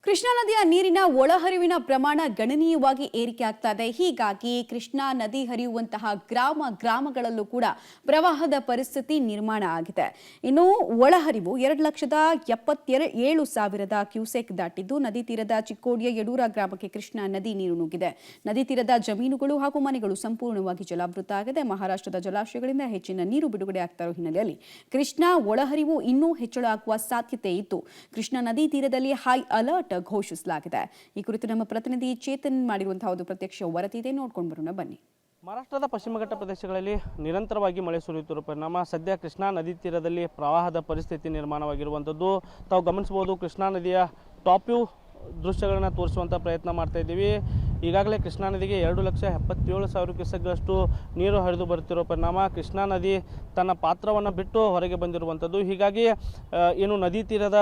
ಕೃಷ್ಣಾ ನದಿಯ ನೀರಿನ ಒಳಹರಿವಿನ ಪ್ರಮಾಣ ಗಣನೀಯವಾಗಿ ಏರಿಕೆ ಆಗ್ತಾ ಇದೆ. ಹೀಗಾಗಿ ಕೃಷ್ಣಾ ನದಿ ಹರಿಯುವಂತಹ ಗ್ರಾಮಗಳಲ್ಲೂ ಕೂಡ ಪ್ರವಾಹದ ಪರಿಸ್ಥಿತಿ ನಿರ್ಮಾಣ ಆಗಿದೆ. ಇನ್ನು ಒಳಹರಿವು 2,77,000 ಕ್ಯೂಸೆಕ್ ದಾಟಿದ್ದು ನದಿ ತೀರದ ಚಿಕ್ಕೋಡಿಯ ಯಡೂರ ಗ್ರಾಮಕ್ಕೆ ಕೃಷ್ಣಾ ನದಿ ನೀರು ನುಗ್ಗಿದೆ. ನದಿ ತೀರದ ಜಮೀನುಗಳು ಹಾಗೂ ಮನೆಗಳು ಸಂಪೂರ್ಣವಾಗಿ ಜಲಾವೃತ ಆಗಿದೆ. ಮಹಾರಾಷ್ಟ್ರದ ಜಲಾಶಯಗಳಿಂದ ಹೆಚ್ಚಿನ ನೀರು ಬಿಡುಗಡೆ ಆಗ್ತಾ ಇರುವ ಹಿನ್ನೆಲೆಯಲ್ಲಿ ಕೃಷ್ಣಾ ಒಳಹರಿವು ಇನ್ನೂ ಹೆಚ್ಚಳ ಆಗುವ ಸಾಧ್ಯತೆ ಇದ್ದು ಕೃಷ್ಣಾ ನದಿ ತೀರದಲ್ಲಿ ಹೈ ಅಲರ್ಟ್ ಘೋಷಿಸಲಾಗಿದೆ. ಈ ಕುರಿತು ನಮ್ಮ ಪ್ರತಿನಿಧಿ ಚೇತನ್ ಮಾಡಿರುವಂತಹ ಒಂದು ಪ್ರತ್ಯಕ್ಷ ವರದಿ ಇದೆ, ನೋಡ್ಕೊಂಡು ಬರೋಣ ಬನ್ನಿ. ಮಹಾರಾಷ್ಟ್ರದ ಪಶ್ಚಿಮ ಘಟ್ಟ ಪ್ರದೇಶಗಳಲ್ಲಿ ನಿರಂತರವಾಗಿ ಮಳೆ ಸುರಿಯುತ್ತಿರುವ ಪರಿಣಾಮ ಸದ್ಯ ಕೃಷ್ಣಾ ನದಿ ತೀರದಲ್ಲಿ ಪ್ರವಾಹದ ಪರಿಸ್ಥಿತಿ ನಿರ್ಮಾಣವಾಗಿರುವಂಥದ್ದು ತಾವು ಗಮನಿಸಬಹುದು. ಕೃಷ್ಣಾ ನದಿಯ ಟಾಪ್ ವ್ಯೂ ದೃಶ್ಯಗಳನ್ನು ತೋರಿಸುವಂಥ ಪ್ರಯತ್ನ ಮಾಡ್ತಾ ಇದ್ದೀವಿ. ಈಗಾಗಲೇ ಕೃಷ್ಣಾ ನದಿಗೆ 2,77,000 ಕ್ಯೂಸೆಕ್ಗಳಷ್ಟು ನೀರು ಹರಿದು ಬರುತ್ತಿರುವ ಪರಿಣಾಮ ಕೃಷ್ಣಾ ನದಿ ತನ್ನ ಪಾತ್ರವನ್ನು ಬಿಟ್ಟು ಹೊರಗೆ ಬಂದಿರುವಂಥದ್ದು. ಹೀಗಾಗಿ ಏನು ನದಿ ತೀರದ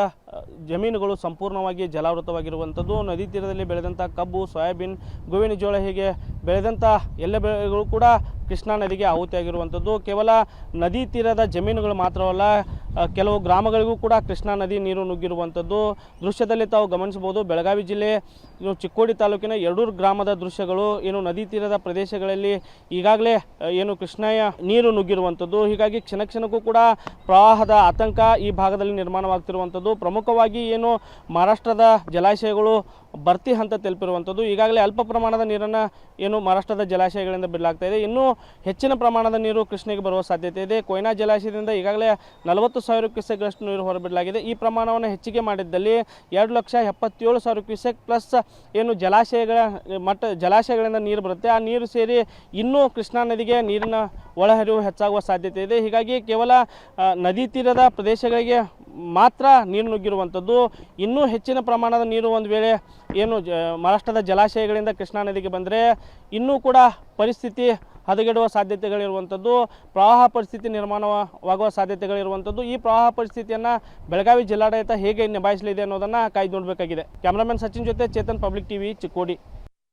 ಜಮೀನುಗಳು ಸಂಪೂರ್ಣವಾಗಿ ಜಲಾವೃತವಾಗಿರುವಂಥದ್ದು. ನದಿ ತೀರದಲ್ಲಿ ಬೆಳೆದಂಥ ಕಬ್ಬು, ಸೋಯಾಬೀನ್, ಗೋವಿನ ಜೋಳ ಹೀಗೆ ಬೆಳೆದಂಥ ಎಲ್ಲ ಬೆಳೆಗಳು ಕೂಡ ಕೃಷ್ಣಾ ನದಿಗೆ ಆಹುತಿಯಾಗಿರುವಂಥದ್ದು. ಕೇವಲ ನದಿ ತೀರದ ಜಮೀನುಗಳು ಮಾತ್ರವಲ್ಲ, ಕೆಲವು ಗ್ರಾಮಗಳಿಗೂ ಕೂಡ ಕೃಷ್ಣಾ ನದಿ ನೀರು ನುಗ್ಗಿರುವಂಥದ್ದು ದೃಶ್ಯದಲ್ಲಿ ತಾವು ಗಮನಿಸಬಹುದು. ಬೆಳಗಾವಿ ಜಿಲ್ಲೆ ಚಿಕ್ಕೋಡಿ ತಾಲೂಕಿನ ಯಡೂರು ಗ್ರಾಮದ ದೃಶ್ಯಗಳು ಏನು ನದಿ ತೀರದ ಪ್ರದೇಶಗಳಲ್ಲಿ ಈಗಾಗಲೇ ಏನು ಕೃಷ್ಣಾಯ ನೀರು ನುಗ್ಗಿರುವಂಥದ್ದು. ಹೀಗಾಗಿ ಕ್ಷಣ ಕ್ಷಣಕ್ಕೂ ಕೂಡ ಪ್ರವಾಹದ ಆತಂಕ ಈ ಭಾಗದಲ್ಲಿ ನಿರ್ಮಾಣವಾಗ್ತಿರುವಂಥದ್ದು. ಪ್ರಮುಖವಾಗಿ ಏನು ಮಹಾರಾಷ್ಟ್ರದ ಜಲಾಶಯಗಳು ಭರ್ತಿ ಹಂತ ತಲುಪಿರುವಂಥದ್ದು. ಈಗಾಗಲೇ ಅಲ್ಪ ಪ್ರಮಾಣದ ನೀರನ್ನು ಏನು ಮಹಾರಾಷ್ಟ್ರದ ಜಲಾಶಯಗಳಿಂದ ಬಿಡಲಾಗ್ತಾ ಇದೆ. ಇನ್ನೂ ಹೆಚ್ಚಿನ ಪ್ರಮಾಣದ ನೀರು ಕೃಷ್ಣೆಗೆ ಬರುವ ಸಾಧ್ಯತೆ ಇದೆ. ಕೊಯ್ನಾ ಜಲಾಶಯದಿಂದ ಈಗಾಗಲೇ 40,000 ಕ್ಯೂಸೆಕ್ಗಳಷ್ಟು ನೀರು ಹೊರಬಿಡಲಾಗಿದೆ. ಈ ಪ್ರಮಾಣವನ್ನು ಹೆಚ್ಚಿಗೆ ಮಾಡಿದ್ದಲ್ಲಿ 2,77,000 ಕ್ಯೂಸೆಕ್ ಪ್ಲಸ್ ಏನು ಜಲಾಶಯಗಳಿಂದ ನೀರು ಬರುತ್ತೆ, ಆ ನೀರು ಸೇರಿ ಇನ್ನೂ ಕೃಷ್ಣಾ ನದಿಗೆ ನೀರಿನ ಒಳಹರಿವು ಹೆಚ್ಚಾಗುವ ಸಾಧ್ಯತೆ ಇದೆ. ಹೀಗಾಗಿ ಕೇವಲ ನದಿ ತೀರದ ಪ್ರದೇಶಗಳಿಗೆ ಮಾತ್ರ ನೀರು ನುಗ್ಗಿರುವಂಥದ್ದು. ಇನ್ನೂ ಹೆಚ್ಚಿನ ಪ್ರಮಾಣದ ನೀರು ಒಂದು ವೇಳೆ ಏನು ಮಹಾರಾಷ್ಟ್ರದ ಜಲಾಶಯಗಳಿಂದ ಕೃಷ್ಣಾ ನದಿಗೆ ಬಂದರೆ ಇನ್ನೂ ಕೂಡ ಪರಿಸ್ಥಿತಿ ಹದಗೆಡುವ ಸಾಧ್ಯತೆಗಳಿರುವಂಥದ್ದು, ಪ್ರವಾಹ ಪರಿಸ್ಥಿತಿ ನಿರ್ಮಾಣವಾಗುವ ಸಾಧ್ಯತೆಗಳಿರುವಂಥದ್ದು. ಈ ಪ್ರವಾಹ ಪರಿಸ್ಥಿತಿಯನ್ನು ಬೆಳಗಾವಿ ಜಿಲ್ಲಾಡಳಿತ ಹೇಗೆ ನಿಭಾಯಿಸಲಿದೆ ಅನ್ನೋದನ್ನು ಕಾಯ್ದು ನೋಡಬೇಕಾಗಿದೆ. ಕ್ಯಾಮ್ರಾಮನ್ ಸಚಿನ್ ಜೊತೆ ಚೇತನ್, ಪಬ್ಲಿಕ್ ಟಿವಿ, ಚಿಕ್ಕೋಡಿ.